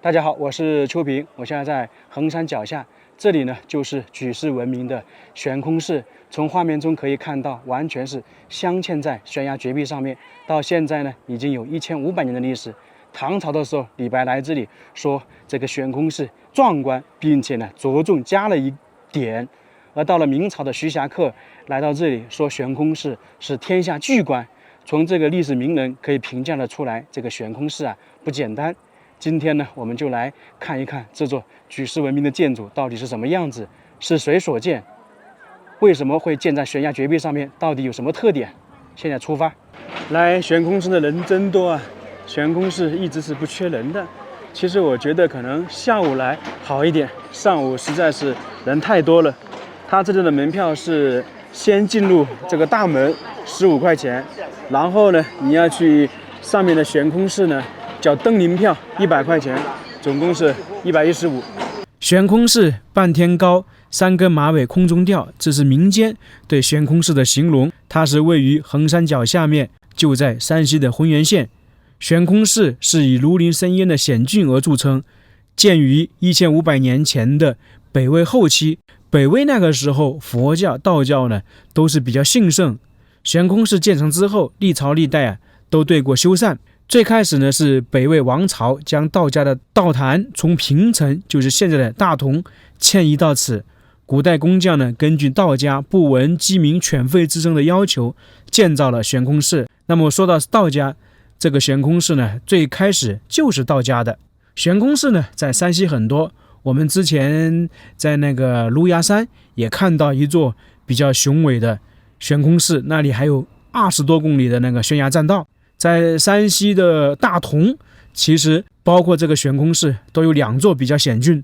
大家好，我是秋平，我现在在衡山脚下，这里呢就是举世闻名的悬空寺。从画面中可以看到，完全是镶嵌在悬崖绝壁上面，到现在呢已经有1500年的历史。唐朝的时候，李白来这里说这个悬空寺壮观，并且呢着重加了一点。而到了明朝的徐霞客来到这里说悬空寺是天下巨观。从这个历史名人可以评价得出来，这个悬空寺啊不简单。今天呢，我们就来看一看这座举世闻名的建筑到底是什么样子，是谁所建，为什么会建在悬崖绝壁上面，到底有什么特点？现在出发。来悬空寺的人真多啊，悬空寺一直是不缺人的。其实我觉得可能下午来好一点，上午实在是人太多了。他这里的门票是先进入这个大门15块钱，然后呢，你要去上面的悬空寺呢，缴登临票100块钱，总共是115。悬空寺半天高，3根马尾空中吊，这是民间对悬空寺的形容。它是位于衡山脚下面，就在山西的浑源县。悬空寺是以如临深渊的险峻而著称，建于1500年前的北魏后期。北魏那个时候，佛教、道教呢都是比较兴盛。悬空寺建成之后，历朝历代啊都对过修缮。最开始呢是北魏王朝将道家的道坛从平城，就是现在的大同迁移到此。古代工匠呢根据道家不闻鸡鸣犬吠之声的要求，建造了悬空寺。那么说到道家，这个悬空寺呢最开始就是道家的。悬空寺呢在山西很多，我们之前在那个芦芽山也看到一座比较雄伟的悬空寺，那里还有20多公里的那个悬崖栈道。在山西的大同，其实包括这个悬空寺都有2座比较险峻。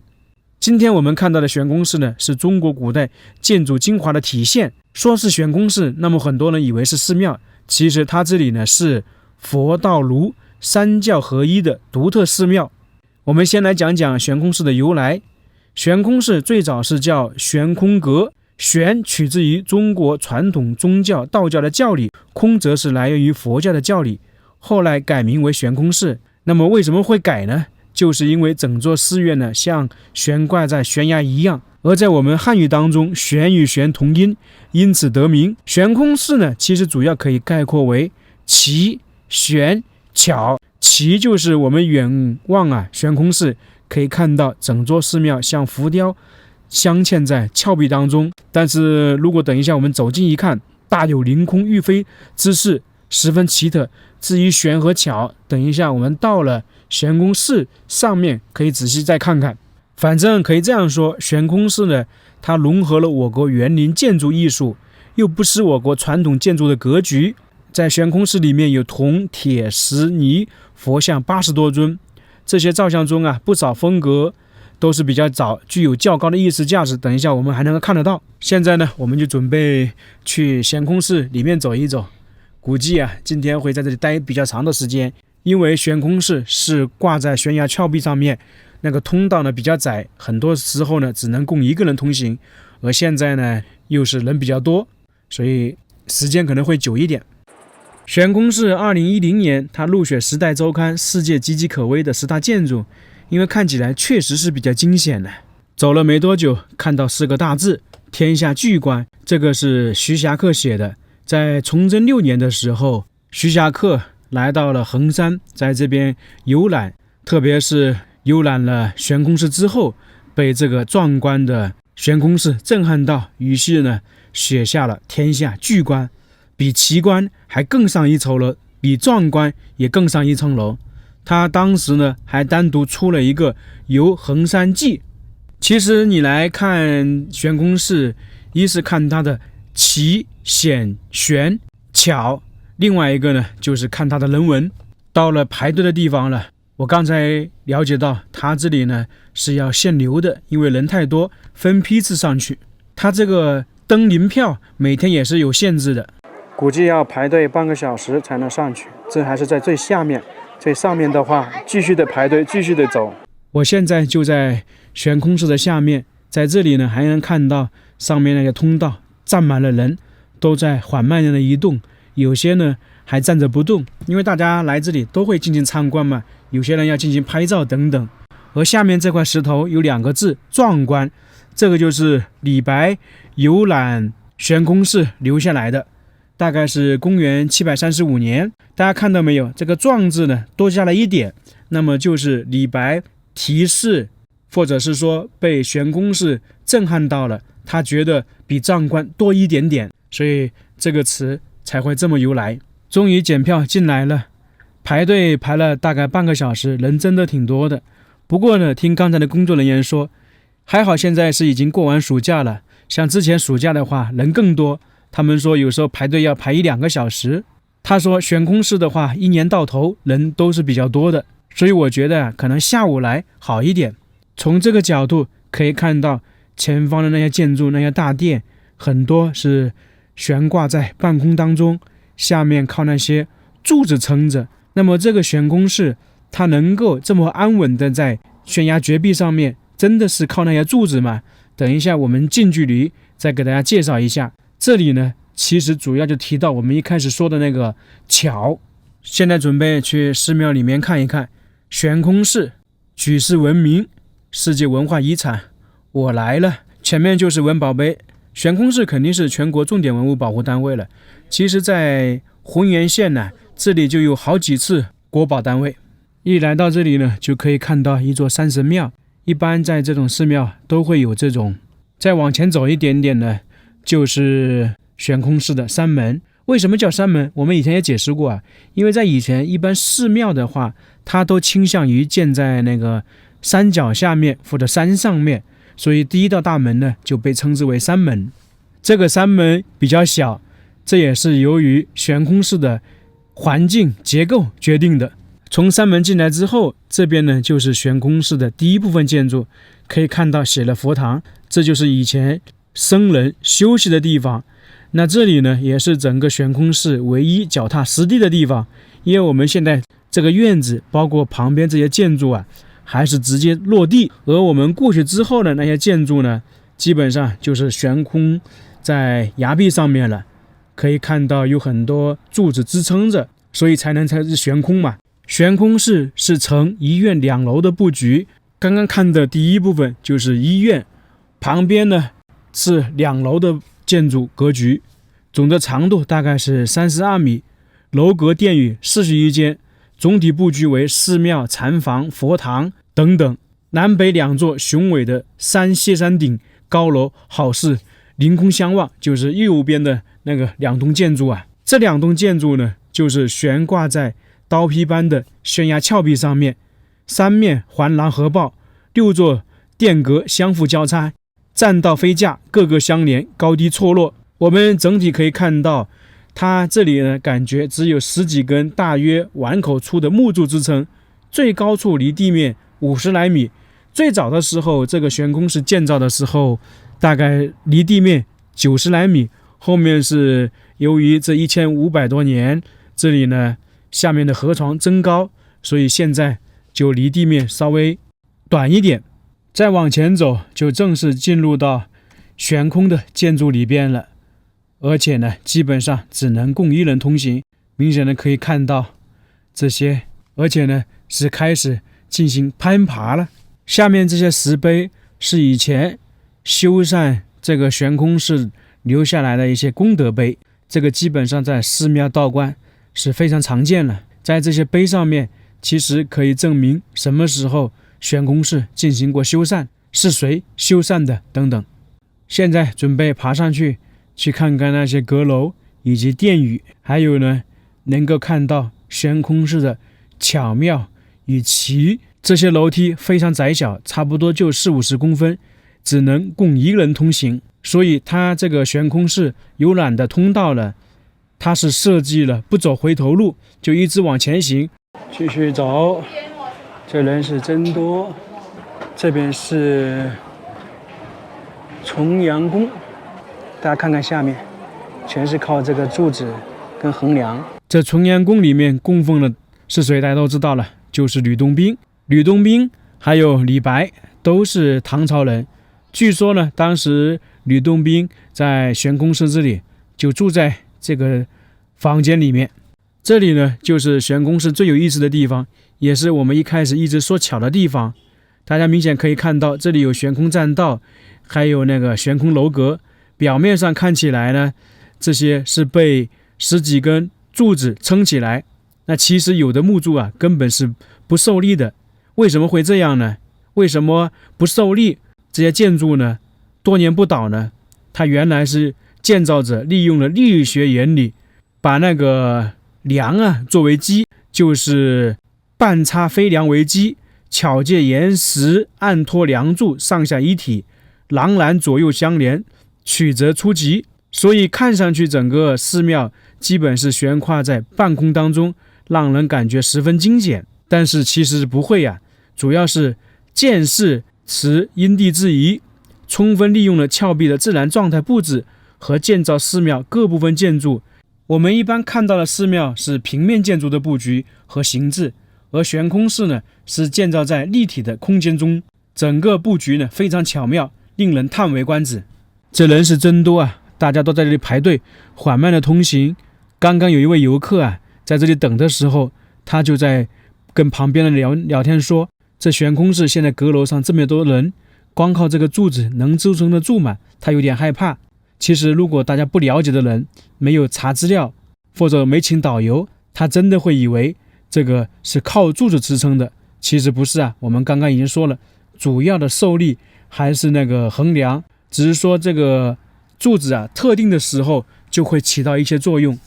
今天我们看到的悬空寺呢，是中国古代建筑精华的体现。说是悬空寺，那么很多人以为是寺庙，其实它这里呢是佛道儒3教合一的独特寺庙。我们先来讲讲悬空寺的由来。悬空寺最早是叫悬空阁，悬取自于中国传统宗教道教的教理，空则是来源于佛教的教理，后来改名为悬空寺。那么为什么会改呢？就是因为整座寺院呢像悬挂在悬崖一样，而在我们汉语当中，悬与悬同音，因此得名。悬空寺呢其实主要可以概括为奇、悬、巧。奇就是我们远望啊悬空寺可以看到整座寺庙像浮雕镶嵌在峭壁当中，但是如果等一下我们走近一看，大有凌空欲飞之势，十分奇特。至于悬和巧，等一下我们到了悬空寺上面可以仔细再看看。反正可以这样说，悬空寺呢，它融合了我国园林建筑艺术，又不失我国传统建筑的格局。在悬空寺里面有铜、铁、石、泥佛像80多尊，这些造像中啊，不少风格都是比较早，具有较高的艺术价值。等一下我们还能够看得到。现在呢，我们就准备去悬空寺里面走一走。估计啊，今天会在这里待比较长的时间，因为悬空寺是挂在悬崖峭壁上面，那个通道呢比较窄，很多时候呢只能供1个人通行，而现在呢又是人比较多，所以时间可能会久一点。悬空寺2010年它入选《时代周刊》世界岌岌可危的10大建筑，因为看起来确实是比较惊险的。走了没多久，看到4个大字天下巨观，这个是徐霞客写的。在崇祯6年的时候，徐霞客来到了衡山，在这边游览，特别是游览了悬空寺之后，被这个壮观的悬空寺震撼到，于是呢写下了天下巨观，比奇观还更上一筹楼，比壮观也更上一层楼。他当时呢还单独出了一个游衡山记。其实你来看悬空寺，一是看它的奇、险、悬、巧，另外一个呢就是看它的人文。到了排队的地方了，我刚才了解到它这里呢是要限流的，因为人太多，分批次上去。它这个登临票每天也是有限制的，估计要排队半个小时才能上去，这还是在最下面。最上面的话继续的排队，继续的走。我现在就在悬空寺的下面，在这里呢还能看到上面那个通道站满了人，都在缓慢的移动，有些呢还站着不动，因为大家来这里都会进行参观嘛，有些人要进行拍照等等。而下面这块石头有2个字壮观，这个就是李白游览悬空寺留下来的，大概是公元735年。大家看到没有，这个壮字呢多加了一点，那么就是李白题诗，或者是说被悬空寺震撼到了，他觉得比壮观多一点点，所以这个词才会这么由来。终于检票进来了，排队排了大概半个小时，人真的挺多的。不过呢，听刚才的工作人员说，还好现在是已经过完暑假了，像之前暑假的话人更多，他们说有时候排队要排1-2个小时。他说悬空寺的话一年到头人都是比较多的，所以我觉得可能下午来好一点。从这个角度可以看到前方的那些建筑，那些大殿很多是悬挂在半空当中，下面靠那些柱子撑着。那么这个悬空寺它能够这么安稳的在悬崖绝壁上面，真的是靠那些柱子吗？等一下我们近距离再给大家介绍一下。这里呢其实主要就提到我们一开始说的那个桥。现在准备去寺庙里面看一看，悬空寺举世闻名，世界文化遗产，我来了。前面就是文保碑，悬空寺肯定是全国重点文物保护单位了。其实在浑源县呢，这里就有好几次国保单位。一来到这里呢，就可以看到一座山神庙，一般在这种寺庙都会有这种。再往前走一点点呢，就是悬空寺的山门。为什么叫山门？我们以前也解释过啊，因为在以前一般寺庙的话，它都倾向于建在那个山脚下面或者山上面，所以第一道大门呢就被称之为山门。这个山门比较小，这也是由于悬空寺的环境结构决定的。从山门进来之后，这边呢就是悬空寺的第一部分建筑，可以看到写了佛堂，这就是以前僧人休息的地方。那这里呢也是整个悬空寺唯一脚踏实地的地方，因为我们现在这个院子包括旁边这些建筑啊还是直接落地，而我们过去之后的那些建筑呢基本上就是悬空在崖壁上面了，可以看到有很多柱子支撑着，所以才是悬空嘛。悬空寺是呈一院2楼的布局，刚刚看的第一部分就是医院，旁边呢是2楼的建筑格局，总的长度大概是32米，楼阁殿宇41间，总体布局为寺庙、禅房、佛堂等等。南北2座雄伟的歇山顶高楼好似凌空相望，就是右边的那个2栋建筑啊。这2栋建筑呢，就是悬挂在刀劈般的悬崖峭壁上面，三面环廊合抱，6座殿阁相互交叉，栈道飞架各个相连，高低错落。我们整体可以看到，它这里呢感觉只有10几根大约碗口粗的木柱支撑，最高处离地面50来米。最早的时候，这个悬空寺建造的时候大概离地面90来米，后面是由于这1500多年这里呢下面的河床增高，所以现在就离地面稍微短一点。再往前走就正式进入到悬空的建筑里边了，而且呢基本上只能供1人通行，明显的可以看到这些，而且呢是开始进行攀爬了。下面这些石碑是以前修缮这个悬空寺留下来的一些功德碑，这个基本上在寺庙道观是非常常见了。在这些碑上面其实可以证明什么时候悬空寺进行过修缮，是谁修缮的等等。现在准备爬上去看看那些阁楼以及殿宇，还有呢能够看到悬空寺的巧妙与奇。这些楼梯非常窄小，差不多就40-50公分，只能供1人通行，所以它这个悬空寺游览的通道呢，它是设计了不走回头路，就一直往前行。继续走，这人是真多。这边是重阳宫，大家看看下面全是靠这个柱子跟横梁。这重阳宫里面供奉的是谁大家都知道了，就是吕洞宾。吕洞宾还有李白都是唐朝人，据说呢当时吕洞宾在悬空寺这里就住在这个房间里面。这里呢就是悬空寺最有意思的地方，也是我们一开始一直说巧的地方。大家明显可以看到，这里有悬空栈道，还有那个悬空楼阁。表面上看起来呢，这些是被10几根柱子撑起来，那其实有的木柱啊根本是不受力的。为什么会这样呢？为什么不受力这些建筑呢多年不倒呢？它原来是建造者利用了力学原理，把那个梁啊作为基，就是半插飞梁为基，巧借岩石按托梁柱，上下一体，廊栏左右相连，曲折出奇。所以看上去整个寺庙基本是悬挂在半空当中，让人感觉十分精简。但是其实不会啊，主要是建寺持因地制宜，充分利用了峭壁的自然状态布置和建造寺庙各部分建筑。我们一般看到的寺庙是平面建筑的布局和形制，而悬空寺呢是建造在立体的空间中，整个布局呢非常巧妙，令人叹为观止。这人是真多啊，大家都在这里排队缓慢的通行。刚刚有一位游客啊在这里等的时候，他就在跟旁边的聊天说，这悬空寺现在阁楼上这么多人，光靠这个柱子能支撑得住吗？他有点害怕。其实如果大家不了解的人，没有查资料或者没请导游，他真的会以为这个是靠柱子支撑的。其实不是啊，我们刚刚已经说了，主要的受力还是那个横梁，只是说这个柱子啊特定的时候就会起到一些作用。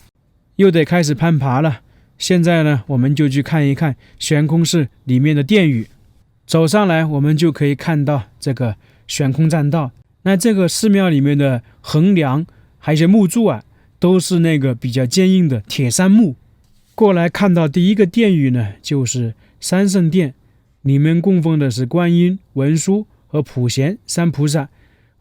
又得开始攀爬了，现在呢我们就去看一看悬空寺里面的殿宇。走上来我们就可以看到这个悬空栈道。那这个寺庙里面的横梁还有一些木柱啊，都是那个比较坚硬的铁杉木。过来看到第一个殿宇呢，就是三圣殿，里面供奉的是观音、文殊和普贤三菩萨。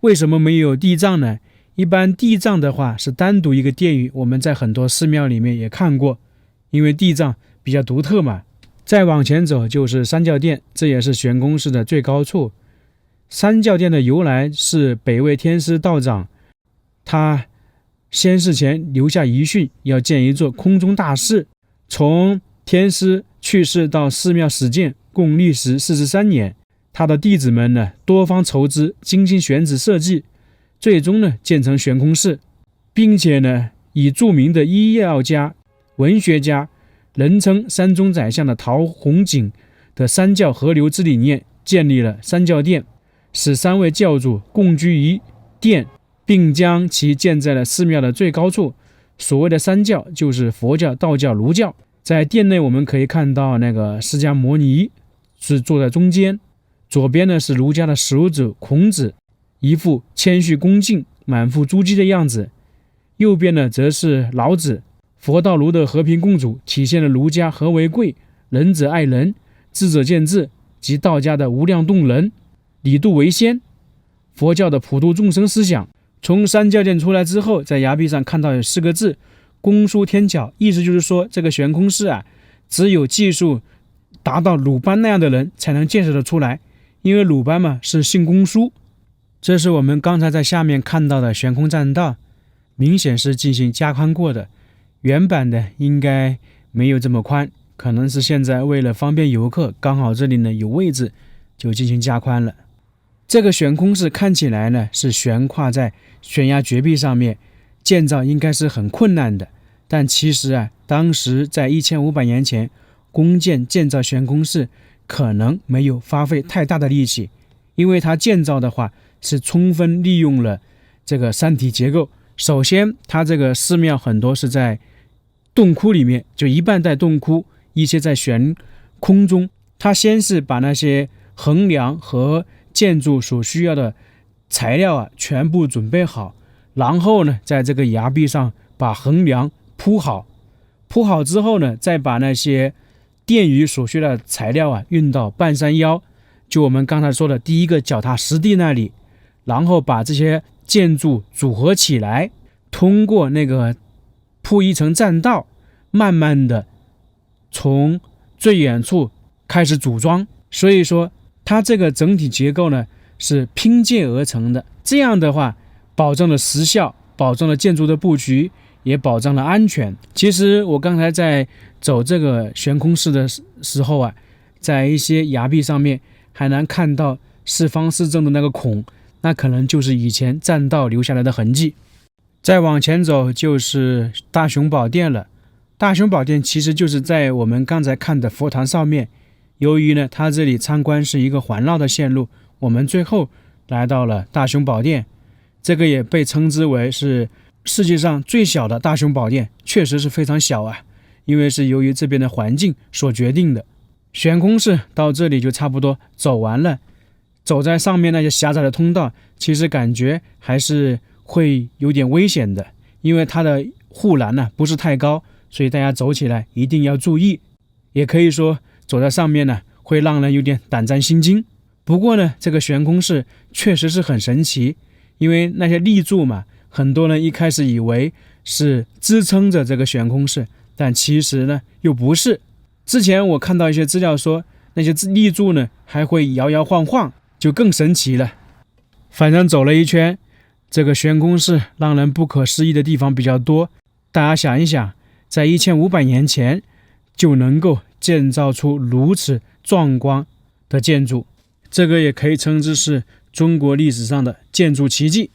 为什么没有地藏呢？一般地藏的话是单独一个殿宇，我们在很多寺庙里面也看过，因为地藏比较独特嘛。再往前走就是三教殿，这也是悬空寺的最高处。三教殿的由来是北魏天师道长，他仙逝前留下遗训，要建一座空中大寺。从天师去世到寺庙始建，共历时43年。他的弟子们呢，多方筹资，精心选址设计，最终呢建成悬空寺，并且呢以著名的医药家、文学家，人称山中宰相的陶弘景的三教合流之理念，建立了三教殿，使3位教主共居于殿，并将其建在了寺庙的最高处。所谓的三教就是佛教、道教、儒教。在殿内我们可以看到那个释迦牟尼是坐在中间，左边呢是儒家的始祖孔子，一副谦虚恭敬、满腹珠玑的样子；右边呢则是老子，佛道儒的和平共处，体现了儒家和为贵、仁者爱人、智者见智，及道家的无量度人、理度为先，佛教的普度众生思想。从三教殿出来之后，在崖壁上看到有4个字，公输天巧，意思就是说这个悬空寺啊，只有技术达到鲁班那样的人才能建设得出来，因为鲁班嘛是姓公输。这是我们刚才在下面看到的悬空栈道，明显是进行加宽过的，原版的应该没有这么宽，可能是现在为了方便游客，刚好这里呢有位置，就进行加宽了。这个悬空寺看起来呢是悬挂在悬崖绝壁上面，建造应该是很困难的，但其实啊，当时在1500年前弓箭建造悬空寺可能没有花费太大的力气，因为它建造的话是充分利用了这个山体结构。首先它这个寺庙很多是在洞窟里面，就一半在洞窟，一些在悬空中。它先是把那些横梁和建筑所需要的材料啊全部准备好，然后呢在这个崖壁上把横梁铺好之后呢，再把那些殿宇所需的材料啊运到半山腰，就我们刚才说的第一个脚踏实地那里，然后把这些建筑组合起来，通过那个铺一层栈道，慢慢的从最远处开始组装。所以说它这个整体结构呢是拼接而成的，这样的话保证了时效，保证了建筑的布局，也保障了安全。其实我刚才在走这个悬空寺的时候啊，在一些崖壁上面还能看到四方四正的那个孔，那可能就是以前栈道留下来的痕迹。再往前走就是大雄宝殿了。大雄宝殿其实就是在我们刚才看的佛堂上面，由于呢它这里参观是一个环绕的线路，我们最后来到了大雄宝殿。这个也被称之为是世界上最小的大雄宝殿，确实是非常小啊，因为是由于这边的环境所决定的。悬空寺到这里就差不多走完了，走在上面那些狭窄的通道，其实感觉还是会有点危险的，因为它的护栏呢不是太高，所以大家走起来一定要注意。也可以说走在上面呢会让人有点胆战心惊。不过呢，这个悬空寺确实是很神奇，因为那些立柱嘛，很多人一开始以为是支撑着这个悬空寺，但其实呢又不是。之前我看到一些资料说，那些立柱呢还会摇摇晃晃，就更神奇了。反正走了一圈，这个悬空寺让人不可思议的地方比较多。大家想一想，在1500年前就能够建造出如此壮观的建筑，这个也可以称之是中国历史上的建筑奇迹。